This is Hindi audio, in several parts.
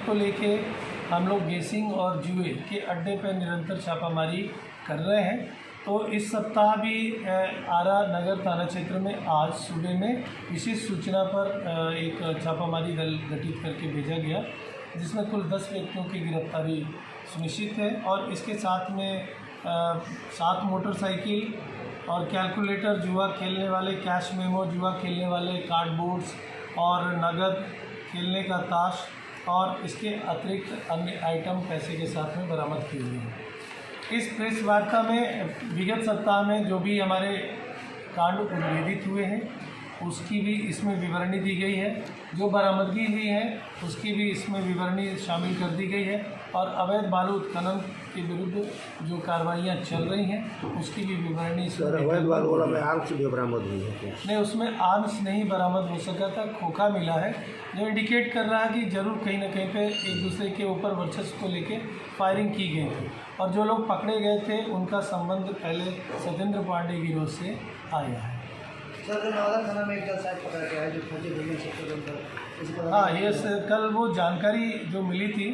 को लेके हम लोग गेसिंग और जुए के अड्डे पर निरंतर छापामारी कर रहे हैं। तो इस सप्ताह भी आरा नगर थाना क्षेत्र में आज सुबह में विशेष सूचना पर एक छापामारी दल गठित करके भेजा गया, जिसमें कुल 10 व्यक्तियों की गिरफ्तारी सुनिश्चित है। और इसके साथ में 7 मोटरसाइकिल और कैलकुलेटर, जुआ खेलने वाले कैश मेमो, जुआ खेलने वाले कार्डबोर्ड्स और नगद खेलने का ताश और इसके अतिरिक्त अन्य आइटम पैसे के साथ में बरामद किए हुए हैं। इस प्रेस वार्ता में विगत सप्ताह में जो भी हमारे कांड उद्भेदित हुए हैं उसकी भी इसमें विवरणी दी गई है, जो बरामदगी हुई है उसकी भी इसमें विवरणी शामिल कर दी गई है, और अवैध बालू उत्खनन के विरुद्ध जो कार्रवाइयाँ चल रही हैं उसकी भी विवरणी। सर, अवैध बालू वाला में आर्म्स भी बरामद हुई है? नहीं, उसमें आर्म्स नहीं बरामद हो सका था, खोखा मिला है, जो इंडिकेट कर रहा है कि जरूर कहीं ना कहीं पे एक दूसरे के ऊपर वर्चस्व को लेके फायरिंग की गई थी। और जो लोग पकड़े गए थे उनका संबंध पहले सत्येंद्र पांडे गिरोह से आया है। सर, नवादा थाना में एक साइड पकड़ा गया है जो फर्जी बिल्डिंग सेक्टर के अंदर। हाँ, ये कल वो जानकारी जो मिली थी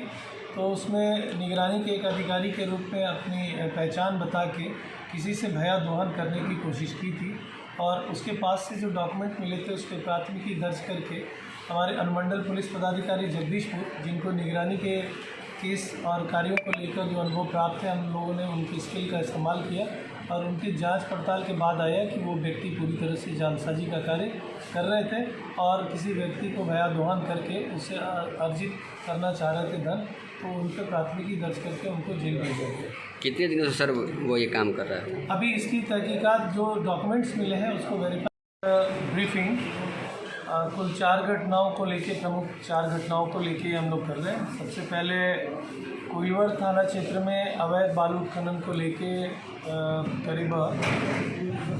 तो उसमें निगरानी के एक अधिकारी के रूप में अपनी पहचान बता के किसी से भया दोहन करने की कोशिश की थी, और उसके पास से जो डॉक्यूमेंट मिले थे उस पर प्राथमिकी दर्ज करके हमारे अनुमंडल पुलिस पदाधिकारी जगदीशपुर, जिनको निगरानी के केस और कार्यों को लेकर जो अनुभव प्राप्त है, हम लोगों ने उनकी स्किल का इस्तेमाल किया और उनकी जांच पड़ताल के बाद आया कि वो व्यक्ति पूरी तरह से जालसाजी का कार्य कर रहे थे और किसी व्यक्ति को भया दोहन करके उससे अर्जित करना चाह रहे थे धन, तो उन पर प्राथमिकी दर्ज करके उनको जेल भेजा गया। कितने दिनों से सर वो ये काम कर रहा है? अभी इसकी तहकीकात, जो डॉक्यूमेंट्स मिले हैं उसको वेरीफाई ब्रीफिंग कुल 4 घटनाओं को लेके, प्रमुख 4 घटनाओं को लेके हम लोग कर रहे हैं। सबसे पहले कोइलवर थाना क्षेत्र में अवैध बालू उत्खनन को लेके करीब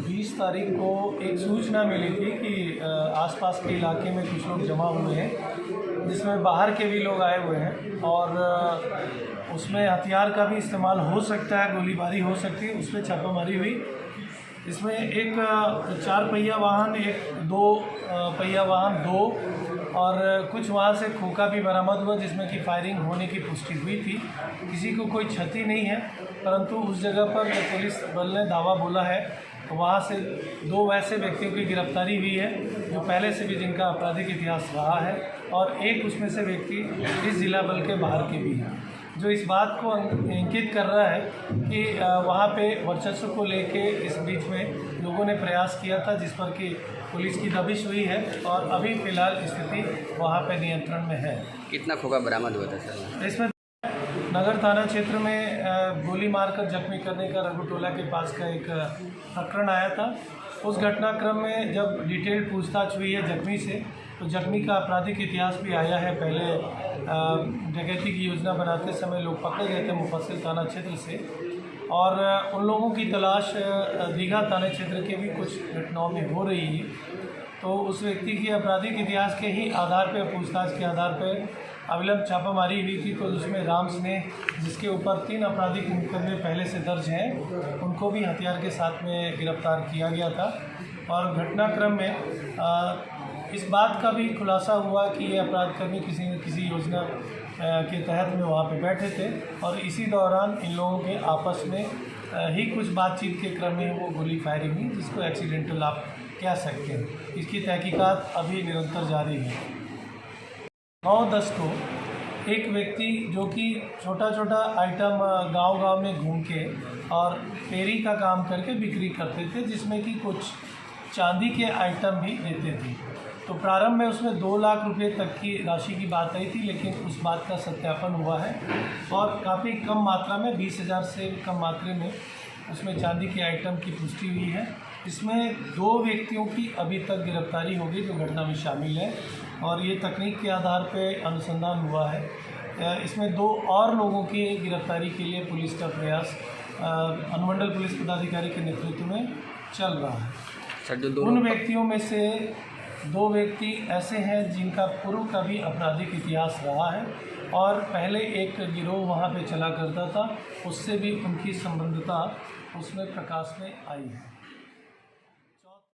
20 तारीख को एक सूचना मिली थी कि आसपास के इलाके में कुछ लोग जमा हुए हैं, जिसमें बाहर के भी लोग आए हुए हैं, और उसमें हथियार का भी इस्तेमाल हो सकता है, गोलीबारी हो सकती है, उस पर छापामारी हुई। इसमें एक 4 पहिया वाहन, एक 2 पहिया वाहन 2 और कुछ वहाँ से खोखा भी बरामद हुआ, जिसमें कि फायरिंग होने की पुष्टि हुई थी। किसी को कोई क्षति नहीं है, परंतु उस जगह पर जो पुलिस बल ने दावा बोला है वहाँ से 2 वैसे व्यक्तियों की गिरफ्तारी हुई है जो पहले से भी जिनका आपराधिक इतिहास रहा है, और एक उसमें से व्यक्ति इस जिला बल के बाहर के भी हैं, जो इस बात को इंगित कर रहा है कि वहाँ पे वर्चस्व को लेके इस बीच में लोगों ने प्रयास किया था, जिस पर कि पुलिस की दबिश हुई है और अभी फ़िलहाल स्थिति वहाँ पे नियंत्रण में है। कितना खोखा बरामद हुआ था सर? इसमें नगर थाना क्षेत्र में गोली मारकर जख्मी करने का रघुटोला के पास का एक प्रकरण आया था। उस घटनाक्रम में जब डिटेल पूछताछ हुई है जख्मी से, तो जख्मी का आपराधिक इतिहास भी आया है। पहले डकैती की योजना बनाते समय लोग पकड़े गए थे मुफस्सिल थाना क्षेत्र से, और उन लोगों की तलाश दीघा थाना क्षेत्र के भी कुछ घटनाओं में हो रही है। तो उस व्यक्ति की आपराधिक इतिहास के ही आधार पर, पूछताछ के आधार पर अविलंब छापामारी हुई थी। तो उसमें राम स्नेह, जिसके ऊपर 3 आपराधिक मुकदमे पहले से दर्ज हैं, उनको भी हथियार के साथ में गिरफ्तार किया गया था। और घटनाक्रम में इस बात का भी खुलासा हुआ कि ये अपराधकर्मी किसी न किसी योजना के तहत में वहाँ पे बैठे थे, और इसी दौरान इन लोगों के आपस में ही कुछ बातचीत के क्रम में वो गोली फायरिंग हुई, जिसको एक्सीडेंटल आप कह सकते हैं। इसकी तहकीकात अभी निरंतर जारी है। 9/10 को एक व्यक्ति जो कि छोटा छोटा आइटम गांव-गांव में घूम के और फेरी का काम करके बिक्री करते थे, जिसमें कि कुछ चांदी के आइटम भी देते थे। तो प्रारंभ में उसमें 2 लाख रुपए तक की राशि की बात आई थी, लेकिन उस बात का सत्यापन हुआ है और काफ़ी कम मात्रा में, 20,000 से कम मात्रा में उसमें चांदी के आइटम की पुष्टि हुई है। इसमें 2 व्यक्तियों की अभी तक गिरफ्तारी हो गई जो घटना में शामिल है, और ये तकनीक के आधार पर अनुसंधान हुआ है। इसमें 2 और लोगों की गिरफ्तारी के लिए पुलिस का प्रयास अनुमंडल पुलिस पदाधिकारी के नेतृत्व में चल रहा है। उन व्यक्तियों में से 2 व्यक्ति ऐसे हैं जिनका पूर्व का भी आपराधिक इतिहास रहा है, और पहले एक गिरोह वहाँ पे चला करता था, उससे भी उनकी संबंधता उसमें प्रकाश में आई है।